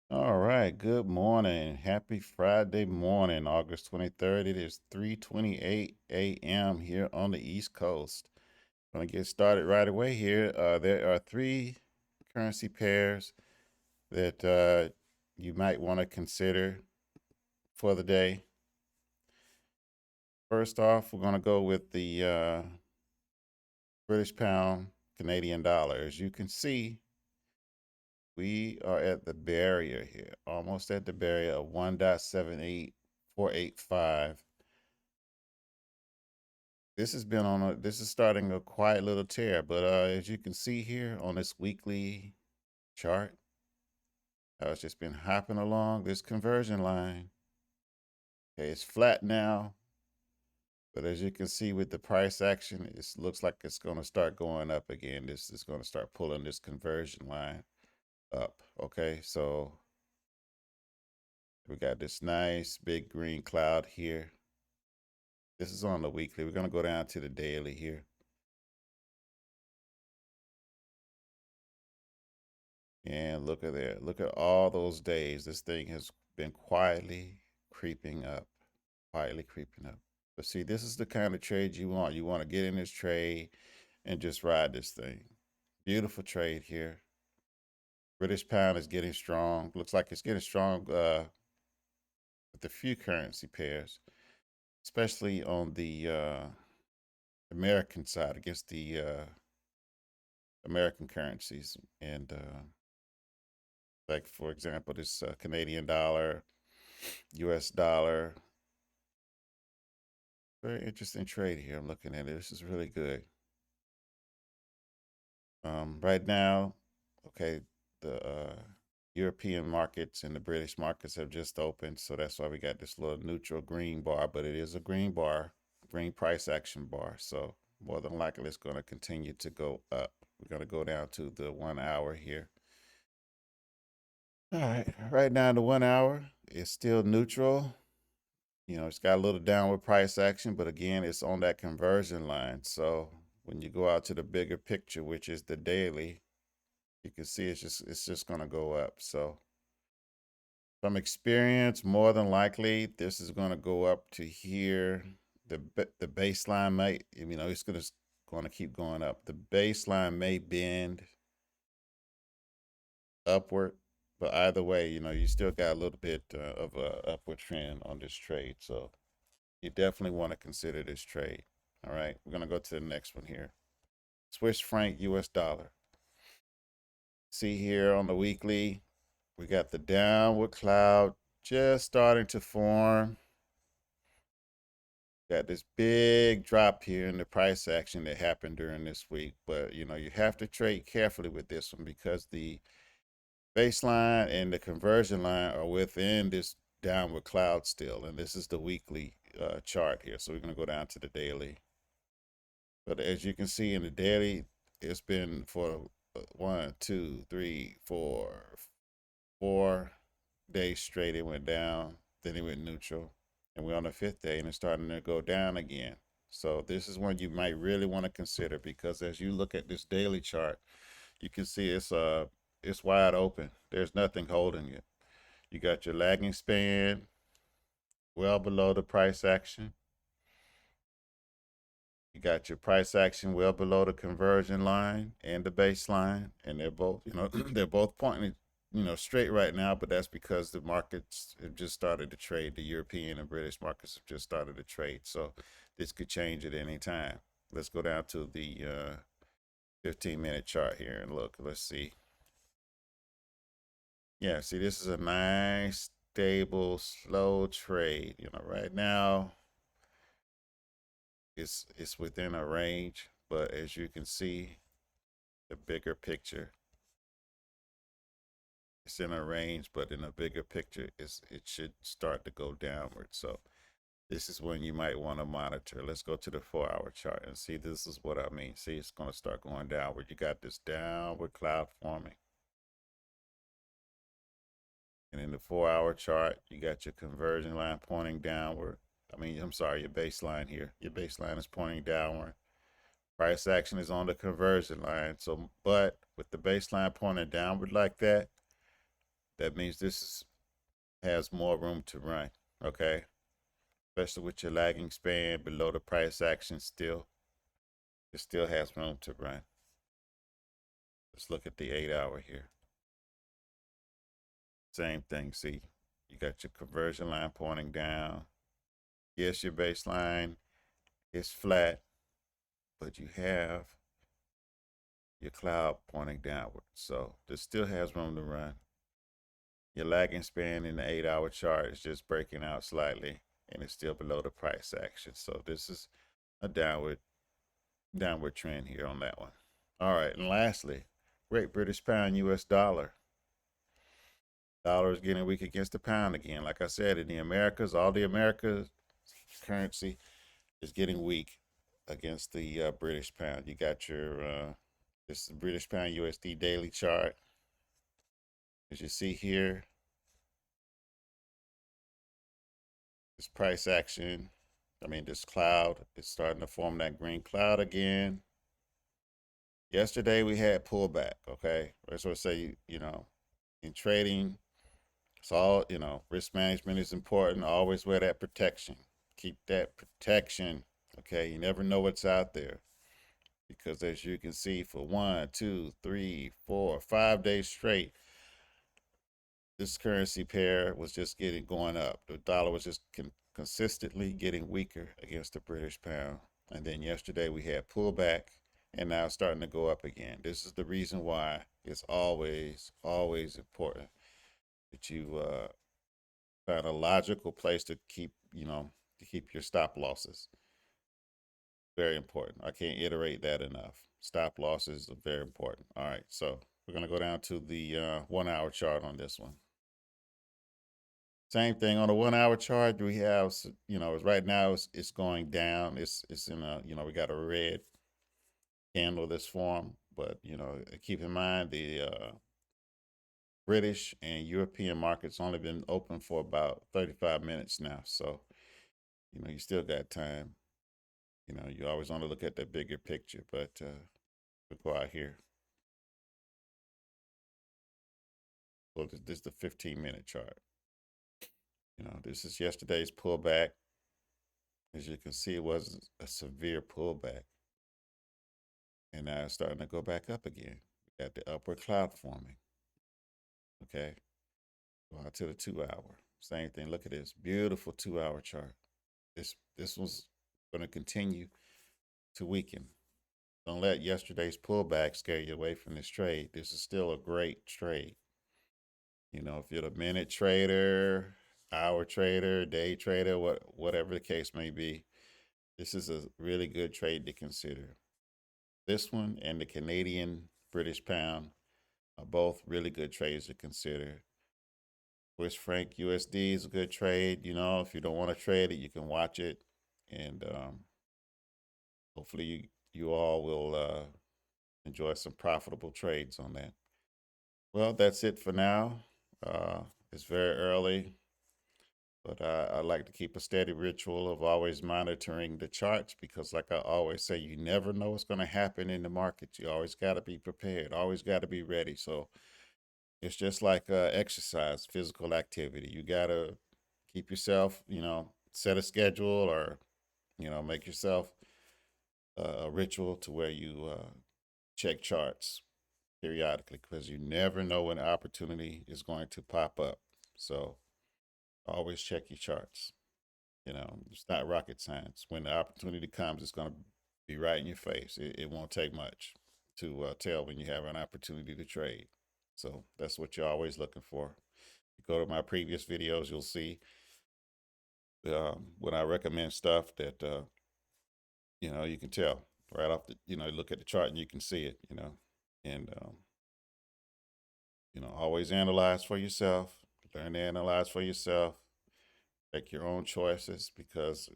All right, good morning. Happy Friday morning, August 23rd. It is 3:28 a.m. here on the East Coast. Going to get started right away here. There are three currency pairs that you might want to consider for the day. First off, we're going to go with the British pound, Canadian dollar. As you can see, we are at the barrier here, almost at the barrier of 1.78485. This is starting a quiet little tear, but as you can see here on this weekly chart, how it's just been hopping along this conversion line. Okay, it's flat now, but as you can see with the price action, it looks like it's going to start going up again. This is going to start pulling this conversion line up. Okay, so we got this nice big green cloud here. This is on the weekly. We're going to go down to the daily here. And look at there. Look at all those days. This thing has been quietly creeping up, quietly creeping up. But see, this is the kind of trade you want. You want to get in this trade and just ride this thing. Beautiful trade here. British pound is getting strong. Looks like it's getting strong with a few currency pairs, especially on the American side against the American currencies. And like, for example, this Canadian dollar, US dollar. Very interesting trade here. I'm looking at it. This is really good. Right now, okay, the European markets and the British markets have just opened, so that's why we got this little neutral green bar, but it is a green bar, green price action bar. So more than likely, it's going to continue to go up. We're going to go down to the 1 hour here. All right, right now the 1 hour is still neutral. It's got a little downward price action, but again, it's on that conversion line. So when you go out to the bigger picture, which is the daily, you can see it's just going to go up. So from experience, more than likely, this is going to go up to here. The baseline might, it's going to keep going up. The baseline may bend upward, but either way, you still got a little bit of a upward trend on this trade. So you definitely want to consider this trade. All right, we're going to go to the next one here. Swiss franc US dollar. See here on the weekly, we got the downward cloud just starting to form. Got this big drop here in the price action that happened during this week. But, you have to trade carefully with this one because the baseline and the conversion line are within this downward cloud still. And this is the weekly chart here. So we're going to go down to the daily. But as you can see in the daily, it's been for 4 days straight. It went down, then it went neutral, and we're on the fifth day, and it's starting to go down again. So this is one you might really want to consider because as you look at this daily chart, you can see it's wide open. There's nothing holding it. You got your lagging span well below the price action. You got your price action well below the conversion line and the baseline, and they're both, they're both pointing, straight right now. But that's because the markets have just started to trade. The European and British markets have just started to trade, so this could change at any time. Let's go down to the 15-minute chart here and look. Let's see. Yeah, see, this is a nice, stable, slow trade. Right now it's within a range, but as you can see, the bigger picture, it's in a range, but in a bigger picture, it should start to go downward. So this is when you might want to monitor. Let's go to the 4 hour chart and see. This is what I mean. See, it's going to start going downward. You got this downward cloud forming. And in the 4 hour chart, you got your conversion line pointing downward. I'm sorry, your baseline here. Your baseline is pointing downward. Price action is on the conversion line. So, but with the baseline pointing downward like that, That means has more room to run. Okay, especially with your lagging span below the price action, it still has room to run. Let's look at the 8 hour here. Same thing. See, you got your conversion line pointing down. Yes, your baseline is flat, but you have your cloud pointing downward. So this still has room to run. Your lagging span in the 8 hour chart is just breaking out slightly, and it's still below the price action. So this is a downward trend here on that one. All right, and lastly, Great British Pound US dollar. Dollar is getting weak against the pound again. Like I said, in the Americas, all the Americas currency is getting weak against the British pound. You got your this is the British Pound USD daily chart. As you see here, this price action, this cloud is starting to form that green cloud again. Yesterday we had pullback, okay? That's what I say, in trading, it's all, risk management is important. Always wear that protection. Keep that protection, okay? You never know what's out there. Because as you can see, for 1, 2, 3, 4, 5 days straight, this currency pair was just going up. The dollar was just consistently getting weaker against the British pound. And then yesterday we had pullback, and now it's starting to go up again. This is the reason why it's always, always important that you find a logical place to keep, your stop losses. Very important. I can't iterate that enough. Stop losses are very important. All right, so we're going to go down to the 1 hour chart on this one. Same thing on the 1 hour chart. We have, right now it's going down. It's in a, we got a red candle this form, but keep in mind the British and European markets only been open for about 35 minutes now. So, you still got time. You always want to look at the bigger picture, but we'll go out here. Well, this is the 15-minute chart. This is yesterday's pullback. As you can see, it was a severe pullback. And now it's starting to go back up again. We got the upward cloud forming. Okay. Go out to the 2 hour. Same thing. Look at this beautiful 2 hour chart. This was going to continue to weaken. Don't let yesterday's pullback scare you away from this trade. This is still a great trade. If you're a minute trader, hour trader, day trader, whatever the case may be, this is a really good trade to consider. This one and the Canadian British pound are both really good trades to consider. Swiss franc USD is a good trade. If you don't want to trade it, you can watch it, and hopefully you all will enjoy some profitable trades on that. Well, that's it for now. It's very early, but I like to keep a steady ritual of always monitoring the charts because, like I always say, you never know what's going to happen in the market. You always got to be prepared, always got to be ready. So it's just like exercise, physical activity. You got to keep yourself, set a schedule or, make yourself a ritual to where you check charts periodically because you never know when an opportunity is going to pop up. So always check your charts. It's not rocket science. When the opportunity comes, it's going to be right in your face. It won't take much to tell when you have an opportunity to trade. So that's what you're always looking for. You go to my previous videos, you'll see when I recommend stuff that, you can tell right off look at the chart and you can see it, and, always analyze for yourself, learn to analyze for yourself, make your own choices because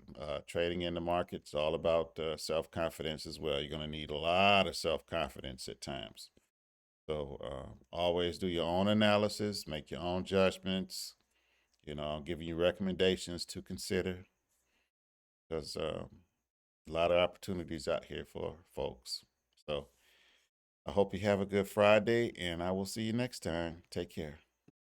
trading in the market is all about self-confidence as well. You're going to need a lot of self-confidence at times. So always do your own analysis, make your own judgments. I'll give you recommendations to consider because a lot of opportunities out here for folks. So I hope you have a good Friday, and I will see you next time. Take care.